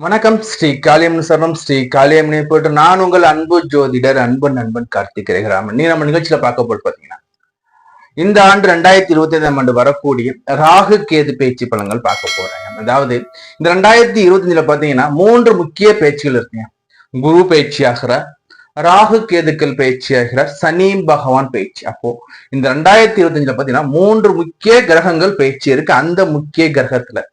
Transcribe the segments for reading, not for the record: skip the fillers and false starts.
வணக்கம். ஸ்ரீ காளியம்மன் சரணம். ஸ்ரீ காளியம்மனை போட்டு நான் உங்கள் அன்பு ஜோதிடர் அன்பன் நண்பன் கார்த்திக் ராமன். நீ நம்ம நிகழ்ச்சியில பார்க்க போட்டு பாத்தீங்கன்னா இந்த ஆண்டு 2025 ஆண்டு வரக்கூடிய ராகு கேது பேச்சு பலன்கள் பார்க்க போறாங்க. அதாவது இந்த 2025 பாத்தீங்கன்னா 3 முக்கிய பேச்சுகள் இருக்குங்க. குரு பேச்சு ஆகிறார், ராகு கேதுக்கள் பேச்சு ஆகிறார், சனி பகவான் பேச்சு. அப்போ இந்த 2025 பாத்தீங்கன்னா 3 முக்கிய கிரகங்கள் பேச்சு இருக்கு. அந்த முக்கிய கிரகத்துல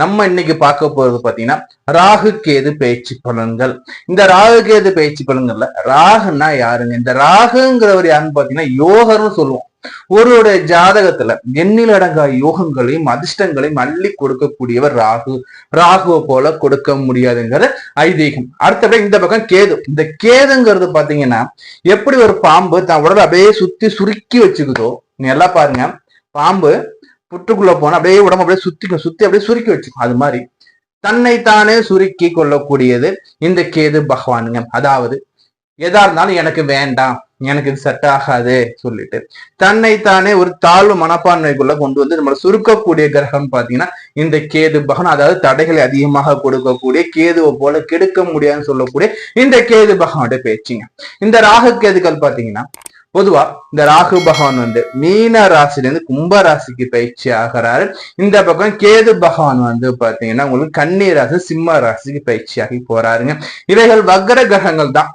நம்ம இன்னைக்கு பார்க்க போறது பாத்தீங்கன்னா ராகு கேது பயிற்சி பலன்கள். இந்த ராகு கேது பயிற்சி பலன்கள்ல ராகுன்னா யாருங்க? இந்த ராகுங்கிறவர் யாருன்னு பாத்தீங்கன்னா யோகர்னு சொல்லுவோம். ஒருவருடைய ஜாதகத்துல எண்ணில் அடங்கா யோகங்களையும் அதிர்ஷ்டங்களையும் அள்ளி கொடுக்கக்கூடியவர் ராகு. ராகுவை போல கொடுக்க முடியாதுங்கிற ஐதீகம். அடுத்தபடி இந்த பக்கம் கேது. இந்த கேதுங்கிறது பாத்தீங்கன்னா எப்படி ஒரு பாம்பு தான் உடலை அப்படியே சுத்தி சுருக்கி வச்சுக்குதோ, நீ எல்லாம் பாருங்க, பாம்பு புற்றுக்குள்ள போனா அப்படியே உடம்பு அப்படியே சுத்தி அப்படியே சுருக்கி வச்சுக்கும். அது மாதிரி தன்னைத்தானே சுருக்கி கொள்ளக்கூடியது இந்த கேது பகவானுங்க. அதாவது எதா இருந்தாலும் எனக்கு வேண்டாம், எனக்கு இது செட் ஆகாது சொல்லிட்டு தன்னைத்தானே ஒரு தாழ்வு மனப்பான்மைக்குள்ள கொண்டு வந்து நம்மளை சுருக்கக்கூடிய கிரகம் பாத்தீங்கன்னா இந்த கேது பகவான். அதாவது தடைகளை அதிகமாக கொடுக்கக்கூடிய, கேதுவை போல கெடுக்க முடியாதுன்னு சொல்லக்கூடிய இந்த கேது பகவானுடைய பேச்சுங்க. இந்த ராகு கேதுக்கள் பாத்தீங்கன்னா பொதுவா இந்த ராகு பகவான் மீன ராசில கும்ப ராசிக்கு பயிற்சி ஆகிறாரு. இந்த பக்கம் கேது பகவான் பாத்தீங்கன்னா உங்களுக்கு கன்னி ராசி சிம்ம ராசிக்கு பயிற்சி ஆகி போறாருங்க. இவைகள் வக்ர கிரகங்கள் தான்.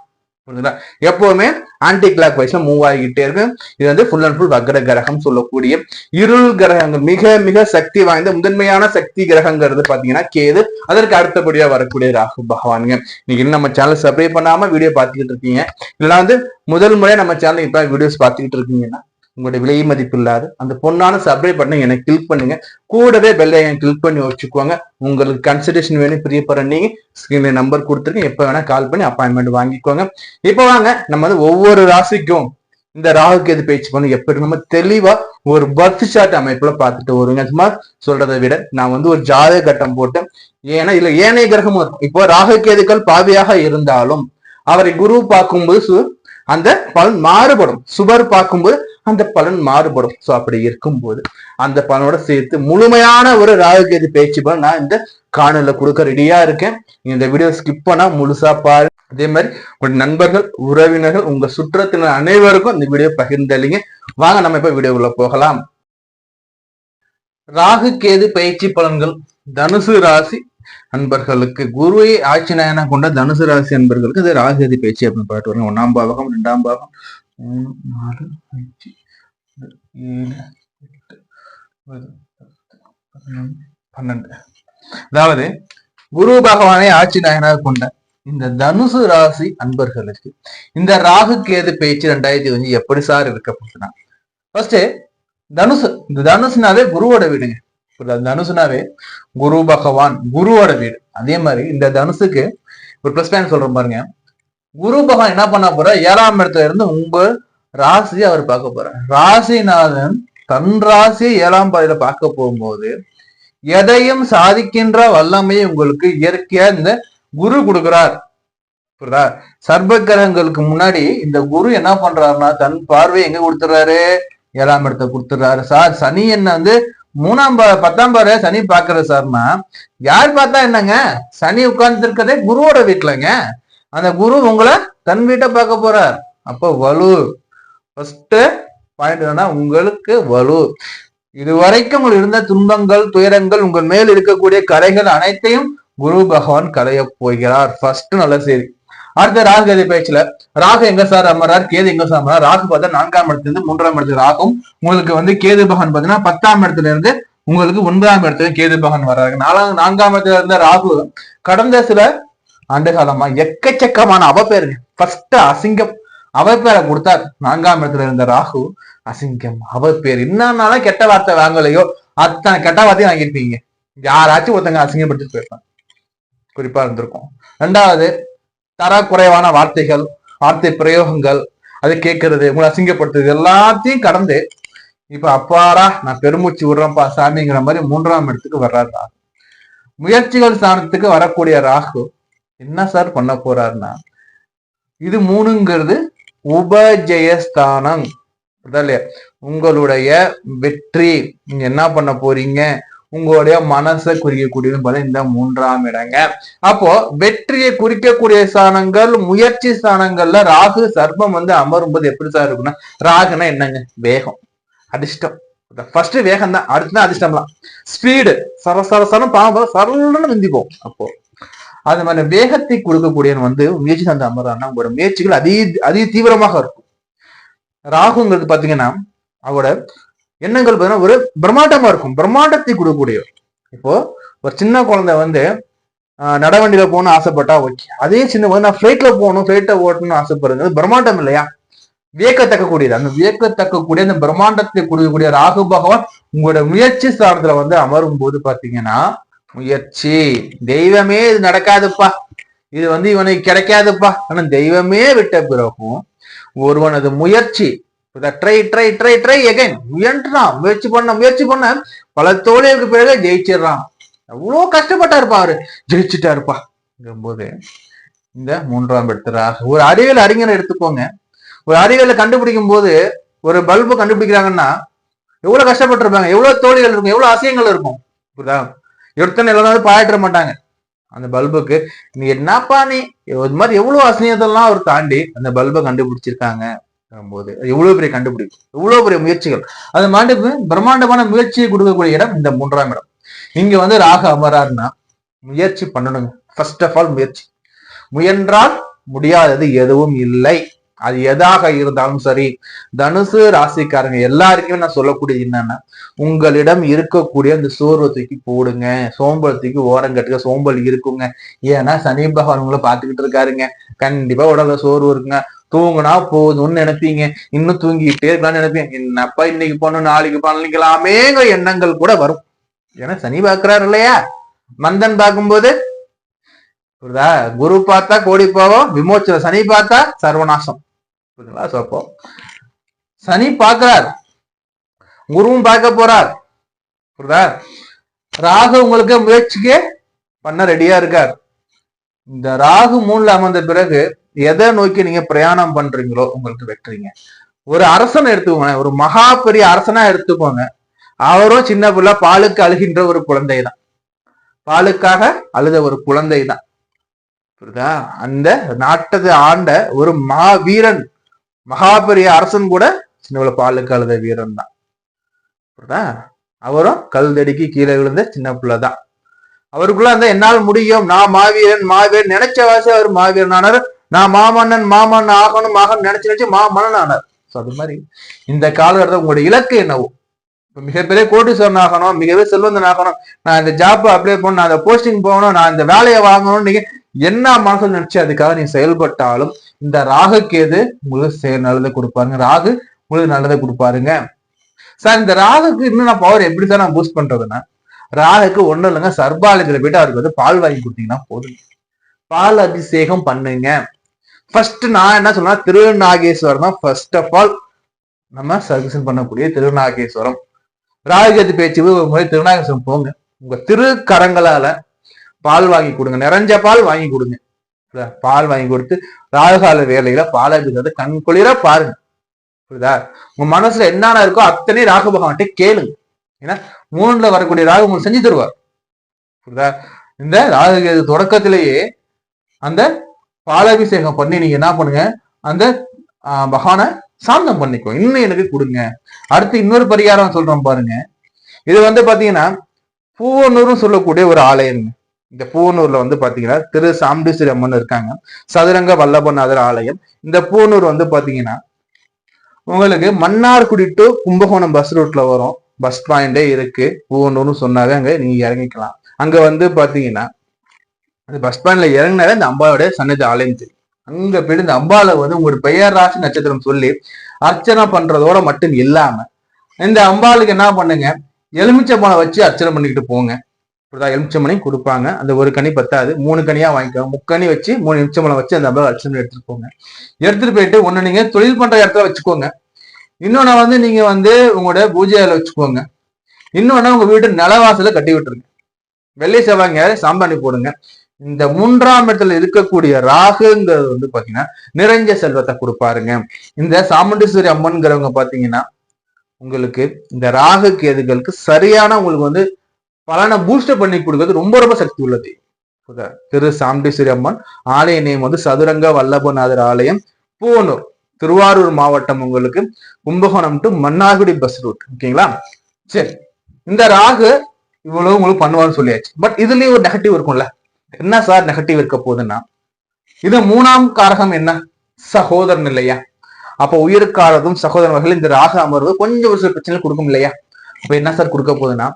எப்பவுமே ஆன்டி கிளாக் வைஸ்ல மூவ் ஆகிக்கிட்டே இருக்கு. இது ஃபுல் அண்ட் ஃபுல் வக்ர கிரகம் சொல்லக்கூடிய இருள் கிரகங்கள். மிக மிக சக்தி வாய்ந்த முதன்மையான சக்தி கிரகங்கிறது பாத்தீங்கன்னா கேது. அதற்கு அடுத்தபடியா வரக்கூடிய ராகு பகவானுங்க. இன்னைக்கு நம்ம சேனல் சப்ஸ்கிரைப் பண்ணாம வீடியோ பார்த்துக்கிட்டு இருக்கீங்க, இல்ல முதல் முறையா நம்ம சேனல் இப்ப வீடியோஸ் பார்த்துக்கிட்டு இருக்கீங்கன்னா உங்களுடைய விலை மதிப்பு இல்லாத அந்த பொண்ணான சப்ஸ்கிரைப் பண்ணி எனக்கு கிளிக் பண்ணுங்க. கூடவே பெல்லை கிளிக் பண்ணி வச்சுக்கோங்க. உங்களுக்கு கன்சல்டேஷன் வேணும் பிரியப்படுற நீங்க ஸ்கிரீன்ல நம்பர் கொடுத்துருக்கேன், எப்ப வேணா கால் பண்ணி அப்பாயின்மெண்ட் வாங்கிக்கோங்க. இப்ப வாங்க நம்ம ஒவ்வொரு ராசிக்கும் இந்த ராகு கேது பயிற்சி பண்ணி எப்படி நம்ம தெளிவா ஒரு பர்த் சார்ட் அமைப்புல பார்த்துட்டு வருங்க. சும்மா சொல்றதை விட நான் ஒரு ஜாதக கட்டம் போட்டு, ஏன்னா இல்ல ஏனைய கிரகமும் இருக்கும். இப்போ ராகு கேதுக்கள் பாவியாக இருந்தாலும் அவரை குரு பார்க்கும்போது அந்த பலன் மாறுபடும், சுபர் பார்க்கும்போது அந்த பலன் மாறுபடும். சோ அப்படி இருக்கும்போது அந்த பலனோட சேர்த்து முழுமையான ஒரு ராகு கேது பேச்சு பலன் நான் இந்த காணொலியில கொடுக்க ரெடியா இருக்கேன். இந்த வீடியோ ஸ்கிப் பண்ணா முழுசா பாரு. அதே மாதிரி உங்க நண்பர்கள், உறவினர்கள், உங்க சுற்றத்தினர் அனைவருக்கும் இந்த வீடியோ பகிர்ந்தளிங்க. வாங்க நம்ம இப்ப வீடியோக்குள்ள போகலாம். ராகு கேது பயிற்சி பலன்கள் தனுசு ராசி அன்பர்களுக்கு, குருவை ஆட்சி நாயனா கொண்ட தனுசு ராசி அன்பர்களுக்கு இது ராகு கேது பயிற்சி அப்படின்னு பாட்டு வருங்க. 1ஆம் பாவகம், 2ஆம் பாவகம், 3, 4, 5, 7, 8, 12. அதாவது குரு பகவானை ஆட்சி நாயனாக கொண்ட இந்த தனுசு ராசி அன்பர்களுக்கு இந்த ராகு கேது பயிற்சி 2025 எப்படி சார் இருக்க போகுதுன்னா, ஃபர்ஸ்ட் தனுசு. இந்த தனுசுனாவே குருவோட வீடுங்க. தனுசுனாவே குரு பகவான் குருவோட வீடு. அதே மாதிரி இந்த தனுசுக்கு ஒரு பிளஸ் பாயிண்ட் சொல்றேன் பாருங்க. குரு பகவான் என்ன பண்ண போற, 7ஆம் இடத்துல இருந்து உங்க ராசியை அவர் பார்க்க போறார். ராசிநாதன் தன் ராசியை 7ஆம் பாதையில பார்க்க போகும்போது எதையும் சாதிக்கின்ற வல்லமையை உங்களுக்கு இயற்கையா இந்த குரு கொடுக்கிறார். புரியுதா? சர்ப கிரகங்களுக்கு முன்னாடி இந்த குரு என்ன பண்றாருன்னா தன் பார்வை எங்க கொடுத்துறாரு, 7ஆம் இடத்தை கொடுத்துறாரு. சார் சனி என்ன 10ஆம் பாரு சனி பாக்குற சார்னா யார் பார்த்தா என்னங்க, சனி உட்கார்ந்து இருக்கதே குருவோட வீட்டுலங்க. அந்த குரு உங்களை தன் வீட்டை பார்க்க போறார். அப்போ வலு ஃபர்ஸ்ட் பாயிண்ட் என்னன்னா உங்களுக்கு வலு. இதுவரைக்கும் உங்களுக்கு இருந்த துன்பங்கள், துயரங்கள், உங்கள் மேல் இருக்கக்கூடிய கரைகள் அனைத்தையும் குரு பகவான் களைய போகிறார். ஃபர்ஸ்ட் நல்ல செய்தி. அடுத்த ராகு கேது பேச்சுல ராகு எங்க சார் அமரார், கேது எங்க சார் அமரார்? ராகு பார்த்தா 4ஆம் இடத்துல இருந்து 3ஆம் இடத்துல ராகும், உங்களுக்கு கேது பகவான் பாத்தீங்கன்னா 10ஆம் இடத்துல இருந்து உங்களுக்கு 9ஆம் இடத்துல கேது பகவான் வர்றாரு. 4ஆம் இடத்துல இருந்த ராகு கடந்த சில ஆண்டு காலமா எக்கச்சக்கமான அவப்பேருங்க. ஃபர்ஸ்ட் அசிங்கம் அவப்பேரை கொடுத்தார். 4ஆம் இடத்துல இருந்த ராகு அசிங்கம் அவப்பேர். என்னன்னாலும் கெட்ட வார்த்தை வாங்கலையோ அத்தனை கெட்ட வார்த்தையும் வாங்கியிருப்பீங்க. யாராச்சும் ஒருத்தங்க அசிங்கப்படுத்திட்டு போயிருப்பாங்க, குறிப்பா இருந்திருக்கும். 2வது தரக்குறைவான வார்த்தைகள், வார்த்தை பிரயோகங்கள், அதை கேட்கறது, உங்களை அசிங்கப்படுத்துறது எல்லாத்தையும் கடந்து இப்ப அப்பாடா நான் பெருமூச்சு விடுறேன்ப்பா சாமிங்கிற மாதிரி 3ஆம் இடத்துக்கு வர்றாரு ராகு. முயற்சிகள் ஸ்தானத்துக்கு வரக்கூடிய ராகு என்ன சார் பண்ண போறாருன்னா, இது 3ங்கிறது உபஜயஸ்தானம். இல்லையா? உங்களுடைய வெற்றி, நீங்க என்ன பண்ண போறீங்க, உங்களுடைய மனசை குறிக்கக்கூடியது போல இந்த 3ஆம் இடங்க. அப்போ வெற்றியை குறிக்கக்கூடிய ஸ்தானங்கள், முயற்சி ஸ்தானங்கள்ல ராகு சர்ப்பம் வந்து அமரும் போது எப்படி சார் இருக்குன்னா, ராகுனா என்னங்க? வேகம், அதிர்ஷ்டம். ஃபர்ஸ்ட் வேகம் தான், அடுத்துதான் அதிர்ஷ்டம்லாம். ஸ்பீடு, சரசரசரம் பாம்பு சரன்னு முந்திப்போம். அப்போ அது மாதிரி வேகத்தை கொடுக்கக்கூடியவன் வந்து முயற்சி சார்ந்த அமர்றான்னா உங்களோட முயற்சிகள் அதிக தீவிரமாக இருக்கும். ராகுங்கிறது பாத்தீங்கன்னா அவரோட எண்ணங்கள் பார்த்தீங்கன்னா ஒரு பிரம்மாண்டமா இருக்கும், பிரம்மாண்டத்தை கொடுக்கக்கூடியவர். இப்போ ஒரு சின்ன குழந்தை வந்து நடவண்டியில போகணும்னு ஆசைப்பட்டா ஓகே, அதே சின்ன குழந்தை நான் ஃபிளைட்ல போகணும், ஃபிளைட்டை ஓட்டணும்னு ஆசைப்படுறது பிரம்மாண்டம் இல்லையா? வியக்கத்தக்கக்கூடியது. அந்த வியக்கத்தக்கக்கூடிய அந்த பிரம்மாண்டத்தை கொடுக்கக்கூடிய ராகு பகவான் உங்களோட முயற்சி ஸ்தானத்துல வந்து அமரும் போது பாத்தீங்கன்னா, முயற்சி தெய்வமே இது நடக்காதுப்பா, இது வந்து இவனுக்கு கிடைக்காதுப்பா, ஆனா தெய்வமே விட்ட பிறகும் ஒருவனது முயற்சி try try try try again முயன்றான், முயற்சி பண்ண பல தோழிகளுக்கு பிறகு ஜெயிச்சிடறான். எவ்வளவு கஷ்டப்பட்டா இருப்பா, அவரு ஜெயிச்சுட்டா இருப்பா போது இந்த 3ஆம் இடத்துல ஒரு அறிவியல் அறிஞரை எடுத்துக்கோங்க. ஒரு அறிவியலை கண்டுபிடிக்கும் போது ஒரு பல்பு கண்டுபிடிக்கிறாங்கன்னா எவ்வளவு கஷ்டப்பட்டிருப்பாங்க, எவ்வளவு தோழிகள் இருக்கும், எவ்வளவு அசியங்கள் இருக்கும். புரியுதா? எடுத்தோன்னு எல்லாரும் பாயிட மாட்டாங்க. அந்த பல்புக்கு நீ என்னப்பா நீ இது மாதிரி எவ்வளவு அசியத்தெல்லாம் அவர் தாண்டி அந்த பல்பை கண்டுபிடிச்சிருக்காங்க போது எவ்வளவு பெரிய கண்டுபிடிப்பு, எவ்வளவு பெரிய முயற்சிகள். அது மாதிரி பிரம்மாண்டமான முயற்சியை கொடுக்கக்கூடிய இடம் இந்த 3ஆம் இடம். இங்க வந்து ராகு அமராருன்னா முயற்சி பண்ணணுங்க. ஃபர்ஸ்ட் ஆஃப் ஆல் முயற்சி. முயன்றால் முடியாதது எதுவும் இல்லை. அது எதாக இருந்தாலும் சரி. தனுசு ராசிக்காரங்க எல்லாருக்குமே நான் சொல்லக்கூடியது என்னன்னா, உங்களிடம் இருக்கக்கூடிய அந்த சோர்வத்துக்கு போடுங்க, சோம்பலத்துக்கு ஓரங்கட்டுக்க. சோம்பல் இருக்குங்க, ஏன்னா சனி பகவான் உங்களை பார்த்துக்கிட்டு இருக்காருங்க. கண்டிப்பா உடல்ல சோர்வு இருக்குங்க. தூங்குனா போதும்னு நினைப்பீங்க, இன்னும் தூங்கிட்டே இருக்கலாம்னு நினைப்பீங்க. என்னப்பா இன்னைக்கு போனோம் நாளைக்கு பண்ணிக்கலாமேங்கிற எண்ணங்கள் கூட வரும். ஏன்னா சனி பார்க்கிறாரு இல்லையா? மந்தன் பார்க்கும்போது புரியுதா? குரு பார்த்தா கோடி பாவம் விமோச்சனம், சனி பார்த்தா சர்வநாசம். புரியுதுங்களா? சோ அப்போ சனி பார்க்கிறார், குருவும் பார்க்க போறார். புரியுதா? ராகு உங்களுக்கு முயற்சிக்கு பண்ண ரெடியா இருக்கார். இந்த ராகு 3ல அமர்ந்த பிறகு எதை நோக்கி நீங்க பிரயாணம் பண்றீங்களோ உங்களுக்கு வெற்றிங்க. ஒரு அரசனை எடுத்துக்கோங்க, ஒரு மகா பெரிய அரசனா எடுத்துக்கோங்க. அவரும் சின்ன பிள்ளை பாலுக்கு அழுகின்ற ஒரு குழந்தை தான், பாலுக்காக அழுத ஒரு குழந்தை தான். புரியுதா? அந்த நாட்டத்தை ஆண்ட ஒரு வீரன், மகா பெரிய அரசன் கூட சின்ன பாலுக்கு அழுத வீரன் தான். புரியுதா? அவரும் கல் தடிக்கு கீழே விழுந்த சின்ன பிள்ளைதான். அவருக்குள்ள அந்த என்னால் முடியும், நான் மாவீரன் நினைச்ச வாசி அவர் மாவீரன் ஆனார். நான் மாமன்னன் ஆகணும் நினைச்சு மாமன்னன் ஆனார். அது மாதிரி இந்த காலகட்டத்தில் உங்களுடைய இலக்கு என்னவோ, மிகப்பெரிய கோடீஸ்வரன் ஆகணும், மிகப்பெரிய செல்வந்தன் ஆகணும், நான் இந்த ஜாப் அப்ளை பண்ணணும், நான் இந்த போஸ்டிங் போகணும், நான் இந்த வேலையை வாங்கணும், நீங்க என்ன மனசு நினைச்சு அதுக்காக நீங்க செயல்பட்டாலும் இந்த ராகு கேது உங்களுக்கு நல்லதை கொடுப்பாருங்க. ராகு உங்களுக்கு நல்லதை கொடுப்பாருங்க. சார் இந்த ராகுக்கு இன்னும் நான் பவர் எப்படி சார் நான் பூஸ்ட் பண்றதுன்னா, ராகுக்கு ஒண்ணும் இல்லைங்க, சர்பாலயத்துல போயிட்டு அவருக்கு வந்து பால் வாங்கி கொடுத்தீங்கன்னா போதும். பால் அபிஷேகம் பண்ணுங்க. ஃபர்ஸ்ட் நான் என்ன சொல்றேன்னா, திருநாகேஸ்வரம் தான் ஃபர்ஸ்ட் ஆஃப் ஆல் நம்ம சர்வீசன் பண்ணக்கூடிய திருநாகேஸ்வரம். ராகுகேது பேச்சு திருநாகேஸ்வரம் போங்க, உங்க திருக்கரங்களால பால் வாங்கி கொடுங்க, நிறைஞ்ச பால் வாங்கி கொடுங்க. பால் வாங்கி கொடுத்து ராகுகால வேலையில பால் அபிஷேகத்தை கண் குளிர பாருங்க. புரியுதா? உங்க மனசுல என்னென்ன இருக்கோ அத்தனை ராகு பகவான்கிட்ட கேளுங்க. ஏன்னா 3ல வரக்கூடிய ராகு உங்களுக்கு செஞ்சு தருவார். புரியுதா? இந்த ராகுகேது தொடக்கத்திலேயே அந்த பாலாபிஷேகம் பண்ணி நீங்க என்ன பண்ணுங்க, அந்த பகவானை சாந்தம் பண்ணிக்கோ, இன்னும் எனக்கு கொடுங்க. அடுத்து இன்னொரு பரிகாரம் சொல்றோம் பாருங்க. இது வந்து பாத்தீங்கன்னா பூவனூர்னு சொல்லக்கூடிய ஒரு ஆலயம். இந்த பூவனூர்ல வந்து பாத்தீங்கன்னா திரு சாமுண்டீஸ்வரி அம்மன் இருக்காங்க, சதுரங்க வல்லபநாதர் ஆலயம். இந்த பூவனூர் வந்து பாத்தீங்கன்னா உங்களுக்கு மன்னார்குடி டு கும்பகோணம் பஸ் ரூட்ல வரும். பஸ் பாயிண்டே இருக்கு, பூவனூர்னு சொன்னாவே அங்க நீங்க இறங்கிக்கலாம். அங்க வந்து பாத்தீங்கன்னா அந்த பஸ் ஸ்டாண்ட்ல இறங்கினாலே இந்த அம்பாவோட சன்னதி ஆலயம் தெரியும். அங்க போயிட்டு இந்த அம்பாவை வந்து உங்களோட பெயர் ராசி நட்சத்திரம் சொல்லி அர்ச்சனை பண்றதோட மட்டும் இல்லாம இந்த அம்பாளுக்கு என்ன பண்ணுங்க, எலுமிச்சை பழம் வச்சு அர்ச்சனை பண்ணிக்கிட்டு போங்க. இப்படிதான் எலுமிச்சை மணி கொடுப்பாங்க. அந்த ஒரு கனி பத்தாது, 3 கனியா வாங்கிக்கோங்க. 3 கனி வச்சு 3 எலுமிச்சை பழம் வச்சு அந்த அம்பாவை அர்ச்சனை எடுத்துட்டு போங்க. எடுத்துட்டு போயிட்டு ஒண்ணு நீங்க தொழில் பண்ற இடத்துல வச்சுக்கோங்க, இன்னொன்னு வந்து நீங்க வந்து உங்களோட பூஜையில வச்சுக்கோங்க, இன்னொன்னு உங்க வீட்டு நிலவாசல கட்டி விட்டுருங்க. வெள்ளை செவ்வாய்ங்க சாம்பிராணி போடுங்க. இந்த 3ஆம் இடத்துல இருக்கக்கூடிய ராகுங்கிறது வந்து பாத்தீங்கன்னா நிறைஞ்ச செல்வத்தை கொடுப்பாருங்க. இந்த சாமுண்டீஸ்வரி அம்மன்கிறவங்க பாத்தீங்கன்னா உங்களுக்கு இந்த ராகு கேதுகளுக்கு சரியான உங்களுக்கு வந்து பலனை பூஸ்டர் பண்ணி கொடுக்கறது ரொம்ப ரொம்ப சக்தி உள்ளது. திரு சாமுண்டீஸ்வரி அம்மன் ஆலய நேம் வந்து சதுரங்க வல்லபநாதர் ஆலயம், பூவனூர், திருவாரூர் மாவட்டம். உங்களுக்கு Kumbakonam to Mannargudi bus route. ஓகேங்களா? சரி, இந்த ராகு இவ்வளவு உங்களுக்கு பண்ணுவான்னு சொல்லியாச்சு. பட் இதுலயும் ஒரு நெகட்டிவ் இருக்கும்ல. என்ன சார் நெகட்டிவ் இருக்க போகுதுன்னா, இது 3ஆம் காரகம் என்ன? சகோதரன் இல்லையா? அப்ப உயிருக்காரதும் சகோதரன் வகையில் இந்த ராகு அமர்வு கொஞ்சம் ஒரு சில பிரச்சனை கொடுக்கும் இல்லையா? அப்ப என்ன சார் கொடுக்க போகுதுன்னா,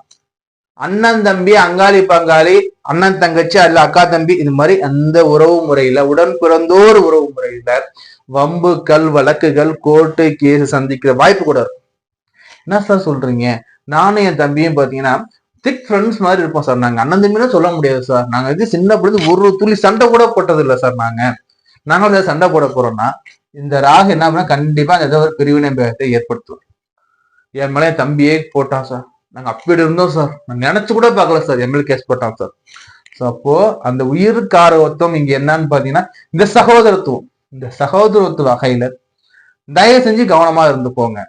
அண்ணன் தம்பி, அங்காளி பங்காளி, அண்ணன் தங்கச்சி அல்ல அக்கா தம்பி, இது மாதிரி அந்த உறவு முறையில, உடன் பிறந்தோர் உறவு முறையில வம்புகள், வழக்குகள், கோர்ட்டு கேஸ் சந்திக்கிற வாய்ப்பு கூட இருக்கும். என்ன சார் சொல்றீங்க? நானும் என் தம்பியும் பாத்தீங்கன்னா திக் ஃப்ரெண்ட்ஸ் மாதிரி இருப்போம் சார். நாங்க அண்ணன் தம்பினா சொல்ல முடியாது சார். நாங்க இது சின்ன பொழுது ஒரு துளி சண்டை கூட போட்டது இல்லை சார். நாங்க சண்டை போட போறோம்னா இந்த ராகு என்ன பண்ணா கண்டிப்பா ஏதோ ஒரு பிரிவினை பேரத்தை ஏற்படுத்தும். என் மேலே தம்பியே போட்டான் சார். நாங்க அப்படி இருந்தோம் சார். நான் நினைச்சு கூட பார்க்கல சார். எம்எல்ஏ கேஸ் போட்டான் சார். ஸோ அப்போ அந்த உயிருக்காரத்துவம் இங்க என்னன்னு பாத்தீங்கன்னா இந்த சகோதரத்துவம். இந்த சகோதரத்துவ வகையில தயவு செஞ்சு கவனமா இருந்து போங்க.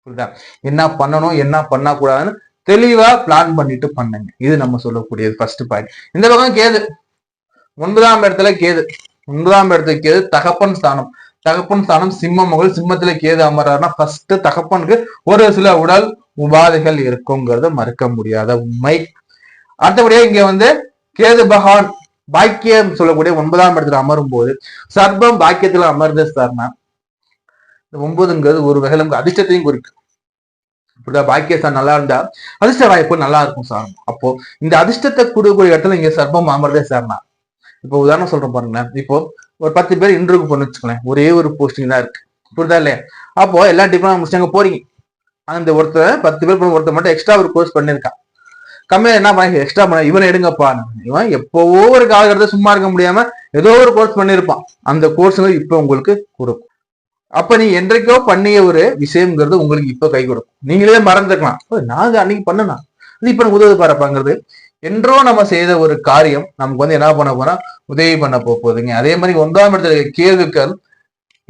புரியுதா? என்ன பண்ணணும், என்ன பண்ணக்கூடாதுன்னு தெளிவா பிளான் பண்ணிட்டு பண்ணுங்க. இது நம்ம சொல்லக்கூடியது ஃபர்ஸ்ட் பாயிண்ட். இந்த பக்கம் கேது 9ஆம் இடத்துல கேது. 9ஆம் இடத்துக்கு கேது தகப்பன் ஸ்தானம். தகப்பன் ஸ்தானம் சிம்ம மகள். சிம்மத்துல கேது அமர்றாருன்னா ஃபர்ஸ்ட் தகப்பனுக்கு ஒரு சில உடல் உபாதைகள் இருக்குங்கிறத மறுக்க முடியாத உண்மை. அடுத்தபடியா இங்க வந்து கேது பகவான் பாக்கியம் சொல்லக்கூடிய 9ஆம் இடத்துல அமரும் போது சர்ப்பம் பாக்கியத்துல அமர்ந்து சார்னா இந்த 9ங்கிறது ஒரு வகையில அதிர்ஷ்டத்தையும் குறிக்கும். பாக்கியஸ்தான் நல்லா இருந்தா அதிர்ஷ்ட வாய்ப்பு நல்லா இருக்கும் சார். அப்போ இந்த அதிர்ஷ்டத்தை கொடுக்கக்கூடிய இடத்துல இங்க சர்ப்பம் அமர்ந்தே சார்னா, இப்போ உதாரணம் சொல்றேன் பாருங்களேன். இப்போ ஒரு 10 பேர் இன்டர்வியூ பண்ணி வச்சுக்கோங்களேன். ஒரே ஒரு போஸ்டிங் தான் இருக்கு. புரியுதா இல்லையா? அப்போ எல்லா டிப்ளமா முடிச்சாங்க போறீங்க. அந்த ஒருத்தர் 10 பேர் ஒருத்தர் மட்டும் எக்ஸ்ட்ரா ஒரு கோர்ஸ் பண்ணிருக்கான். கம்மியா என்ன பண்ண எக்ஸ்ட்ரா பண்ண இவனை எடுங்கப்பா. இவன் எப்பவோ ஒரு காலகட்டத்தை சும்மா இருக்க முடியாம ஏதோ ஒரு கோர்ஸ் பண்ணிருப்பான். அந்த கோர்ஸுங்க இப்ப உங்களுக்கு கொடுக்கும். அப்ப நீ என்றைக்கோ பண்ணிய ஒரு விஷயம்ங்கிறது உங்களுக்கு இப்ப கை கொடுக்கும். நீங்களே மறந்துக்கலாம். நான் அன்னைக்கு பண்ணனா அது இப்ப உதவி பாருப்பாங்கிறது. என்றோ நம்ம செய்த ஒரு காரியம் நமக்கு வந்து என்ன பண்ண போனா உதவி பண்ண போகுதுங்க. அதே மாதிரி 9ஆம் இடத்துல கேதுக்கள்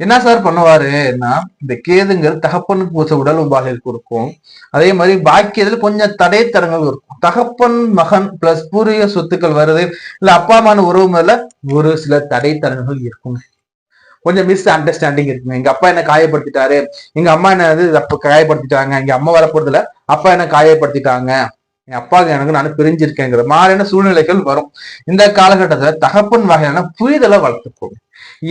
என்ன சார் பண்ணுவாருன்னா, இந்த கேதுங்கள் தகப்பனுக்கு உடல் உபாதைகள் கொடுக்கும். அதே மாதிரி பாக்கியத்துல கொஞ்சம் தடைத்தரங்கள் இருக்கும். தகப்பன் மகன் பிளஸ் பூர்வீக சொத்துக்கள் வருது, இல்ல அப்பா அம்மான உறவு மேல ஒரு சில தடைத்தரங்கள் இருக்கும். கொஞ்சம் மிஸ் அண்டர்ஸ்டாண்டிங் இருக்குங்க. எங்க அப்பா என்ன காயப்படுத்திட்டாரு, எங்க அம்மா என்ன அப்ப காயப்படுத்திட்டாங்க, எங்க அம்மா வரப்போறதுல அப்பா என்ன காயப்படுத்திட்டாங்க, என் அப்பாவுக்கு எனக்கு நான் பிரிஞ்சிருக்கேங்கிற மாதிரியான சூழ்நிலைகள் வரும். இந்த காலகட்டத்துல தகப்பன் வகையான புரிதலை வளர்த்துக்கோங்க.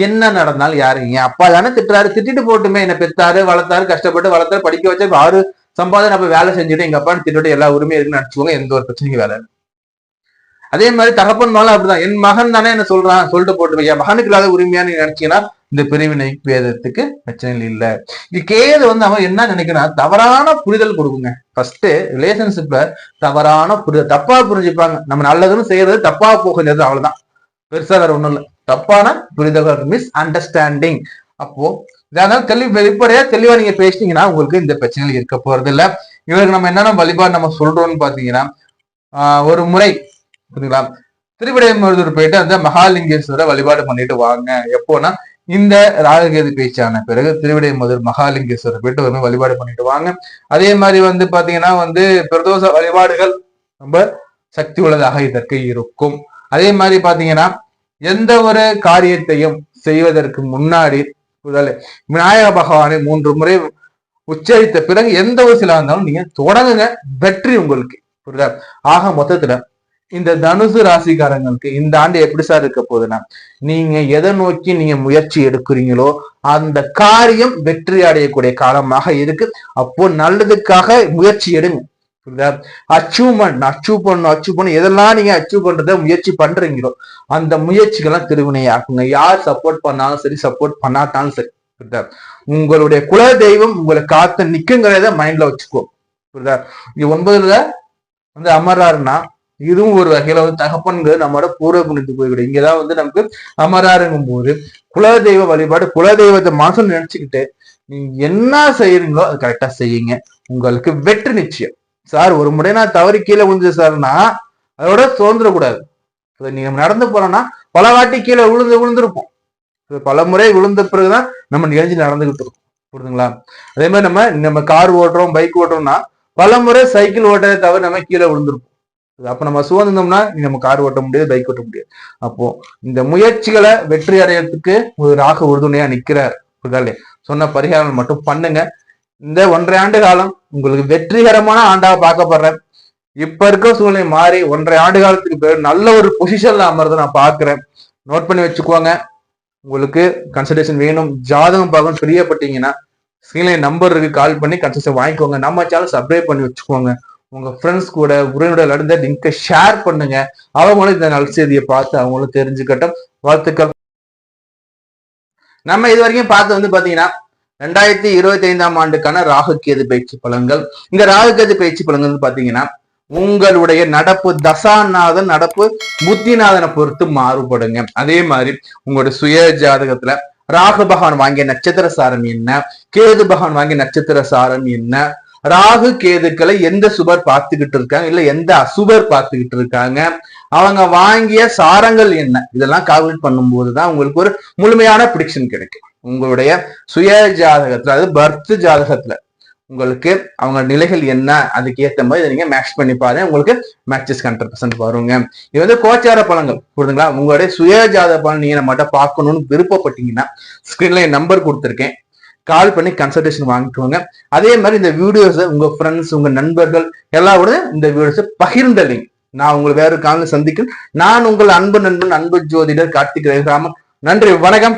என்ன நடந்தாலும் யாரு என் அப்பா தானே திட்டுறாரு, திட்டிட்டு போட்டுமே, என்ன பெத்தாரு வளர்த்தாரு, கஷ்டப்பட்டு வளர்த்தாரு, படிக்க வச்சு 6 சம்பாதனை அப்ப வேலை செஞ்சுட்டு எங்க அப்பான்னு திட்டு எல்லா உரிமையும் இருக்குன்னு நினைச்சுக்கோங்க. எந்த ஒரு பிரச்சனையும் வேலை. அதே மாதிரி தகப்பன் மேலும் அப்படிதான். என் மகன் தானே என்ன சொல்றான் சொல்லிட்டு போட்டு என் மகனுக்கு இல்லாத உரிமையான்னு நினைச்சீங்கன்னா இந்த பிரிவினை பேதத்துக்கு பிரச்சனை இல்லை. இது கேது வந்து அவன் என்ன நினைக்கிறான், தவறான புரிதல் கொடுக்குங்க. ஃபர்ஸ்ட் ரிலேஷன்ஷிப்ல தவறான புரிதல், தப்பா புரிஞ்சுப்பாங்க. நம்ம நல்லதுன்னு செய்யறது தப்பா போகிறது, அவ்வளவுதான். பெருசா வேற ஒண்ணும் இல்லை. தப்பான புரிதல்கள், மிஸ் அண்டர்ஸ்டாண்டிங். அப்போ இதனால வெளிப்படையா தெளிவா நீங்க பேசிட்டீங்கன்னா உங்களுக்கு இந்த பிரச்சனைகள் இருக்க போறது இல்லை. இவருக்கு நம்ம என்னென்ன வழிபாடு நம்ம சொல்றோம்னு பாத்தீங்கன்னா, ஒரு முறை புரியுங்களா, திருவிடைமருதூர் போயிட்டு அந்த மகாலிங்கேஸ்வரரை வழிபாடு பண்ணிட்டு வாங்க. எப்போனா இந்த ராகுகேது பேச்சான பிறகு திருவிடைமருதூர் மகாலிங்கேஸ்வரர் போயிட்டு ஒரு வழிபாடு பண்ணிட்டு வாங்க. அதே மாதிரி வந்து பாத்தீங்கன்னா வந்து பிரதோஷ வழிபாடுகள் ரொம்ப சக்தி உள்ளதாக இதற்கு இருக்கும். அதே மாதிரி பாத்தீங்கன்னா எந்த ஒரு காரியத்தையும் செய்வதற்கு முன்னாடி விநாயக பகவானை 3 முறை உச்சரித்த பிறகு எந்த ஒரு சில இருந்தாலும் நீங்க தொடங்குங்க, வெற்றி உங்களுக்கு. புரியுதா? ஆக மொத்தத்துல இந்த தனுசு ராசிக்காரங்களுக்கு இந்த ஆண்டு எப்படி சார் இருக்க போகுதுன்னா, நீங்க எதை நோக்கி நீங்க முயற்சி எடுக்கிறீங்களோ அந்த காரியம் வெற்றி அடையக்கூடிய காலமாக இருக்கு. அப்போ நல்லதுக்காக முயற்சி எடுங்க. புரியுதா? அச்சீவ் பண்ண எதெல்லாம் நீங்க அச்சீவ் பண்றத முயற்சி பண்றீங்களோ அந்த முயற்சிகள்லாம் திருவினை ஆக்குங்க. யார் சப்போர்ட் பண்ணாலும் சரி, சப்போர்ட் பண்ணாட்டாலும் சரி. புரியுதா? உங்களுடைய குல தெய்வம் உங்களை காத்து நிக்குங்கிறத மைண்ட்ல வச்சுக்கோ. புரியுதா? இங்க 9ல வந்து அமர்றாருன்னா இதுவும் ஒரு வகையில வந்து தகப்பன்கள் நம்மளோட பூர்வ புண்ணியத்துக்கு போய்விடும். இங்கதான் வந்து நமக்கு அமராருங்கும் போது குலதெய்வ வழிபாடு, குலதெய்வத்தை மனசுல நினைச்சுக்கிட்டு நீங்க என்ன செய்யறீங்களோ அது கரெக்டா செய்யுங்க. உங்களுக்கு வெற்றி நிச்சயம். சார் ஒரு முறை நான் தவறி கீழே விழுந்து சார்னா அதோட தோன்றக்கூடாது. நீங்க நடந்து போனோம்னா பல வாட்டி கீழே விழுந்திருப்போம். பல முறை விழுந்த பிறகுதான் நம்ம நிகழ்ச்சி நடந்துகிட்டு இருக்கோம். புரியுதுங்களா? அதே மாதிரி நம்ம கார் ஓட்டுறோம், பைக் ஓட்டுறோம்னா பல முறை சைக்கிள் ஓட்டுறதை தவிர நம்ம கீழே விழுந்திருப்போம். அப்ப நம்ம சுதந்திரம்னா நம்ம கார் ஓட்ட முடியாது, பைக் ஓட்ட முடியாது. அப்போ இந்த முயற்சிகளை வெற்றி அடையறதுக்கு ஒரு ராகு உறுதுணையா நிக்கிறார். சொன்ன பரிகாரம் மட்டும் பண்ணுங்க. இந்த 1.5 ஆண்டு காலம் உங்களுக்கு வெற்றிகரமான ஆண்டாக பார்க்கப்படுறேன். இப்ப இருக்க சூழ்நிலை மாறி 1.5 ஆண்டு காலத்துக்கு பேர் நல்ல ஒரு பொசிஷன்ல அமர்ந்து நான் பாக்குறேன். நோட் பண்ணி வச்சுக்கோங்க. உங்களுக்கு கன்சல்டேஷன் வேணும், ஜாதகம் பார்க்கணும் பிரியப்பட்டீங்கன்னா ஸ்கிரீன்ல நம்பர் இருக்கு, கால் பண்ணி கன்சல்டேஷன் வாங்கிக்கோங்க. நம்ம சேனல் சப்ஸ்கிரைப் பண்ணி வச்சுக்கோங்க. உங்க ஃப்ரெண்ட்ஸ் கூட உறவினர்கள் நடந்த லிங்கை ஷேர் பண்ணுங்க. அவங்களும் இந்த நல்ல செய்தியை பார்த்து அவங்களும் தெரிஞ்சுக்கட்டும். வாழ்த்துக்கள். நம்ம இது வரைக்கும் பார்த்து பாத்தீங்கன்னா 2025ஆம் ஆண்டுக்கான ராகு கேது பயிற்சி பலன்கள். இந்த ராகு கேது பயிற்சி பலன்கள் பாத்தீங்கன்னா உங்களுடைய நடப்பு தசாநாதன், நடப்பு புத்திநாதனை பொறுத்து மாறுபடுங்க. அதே மாதிரி உங்களுடைய சுய ஜாதகத்துல ராகு பகவான் வாங்கிய நட்சத்திர சாரம் என்ன, கேது பகவான் வாங்கிய நட்சத்திர சாரம் என்ன, ராகு கேதுக்களை எந்த சுபர் பார்த்துக்கிட்டு இருக்காங்க, இல்ல எந்த அசுபர் பார்த்துக்கிட்டு இருக்காங்க, அவங்க வாங்கிய சாரங்கள் என்ன, இதெல்லாம் கால்குலேட் பண்ணும்போதுதான் உங்களுக்கு ஒரு முழுமையான ப்ரிடிக்ஷன் கிடைக்கும். உங்களுடைய சுய ஜாதகத்துல, அதாவது பர்த் ஜாதகத்துல உங்களுக்கு அவங்க நிலைகள் என்ன, அதுக்கு ஏற்ற மாதிரி இதை நீங்க மேட்ச் பண்ணி பாருங்க. உங்களுக்கு மேட்சஸ் 100% வருங்க. இது கோச்சார பலன்கள் புரியுதுங்களா? உங்களுடைய சுய ஜாதக பலன் நீங்க மட்டும் பார்க்கணும்னு விருப்பப்பட்டீங்கன்னா ஸ்கிரீன்ல என் நம்பர் கொடுத்துருக்கேன், கால் பண்ணி கன்சல்டேஷன் வாங்கிக்கோங்க. அதே மாதிரி இந்த வீடியோஸை உங்க ஃப்ரெண்ட்ஸ், உங்க நண்பர்கள் எல்லாரோட இந்த வீடியோஸை பகிர்ந்தளிங்க. நான் உங்களை வேற காலையில் சந்திக்கிறேன். நான் உங்கள் அன்பு நண்பன், அன்பு ஜோதிடர் கார்த்திக் ரகுராமன். நன்றி, வணக்கம்.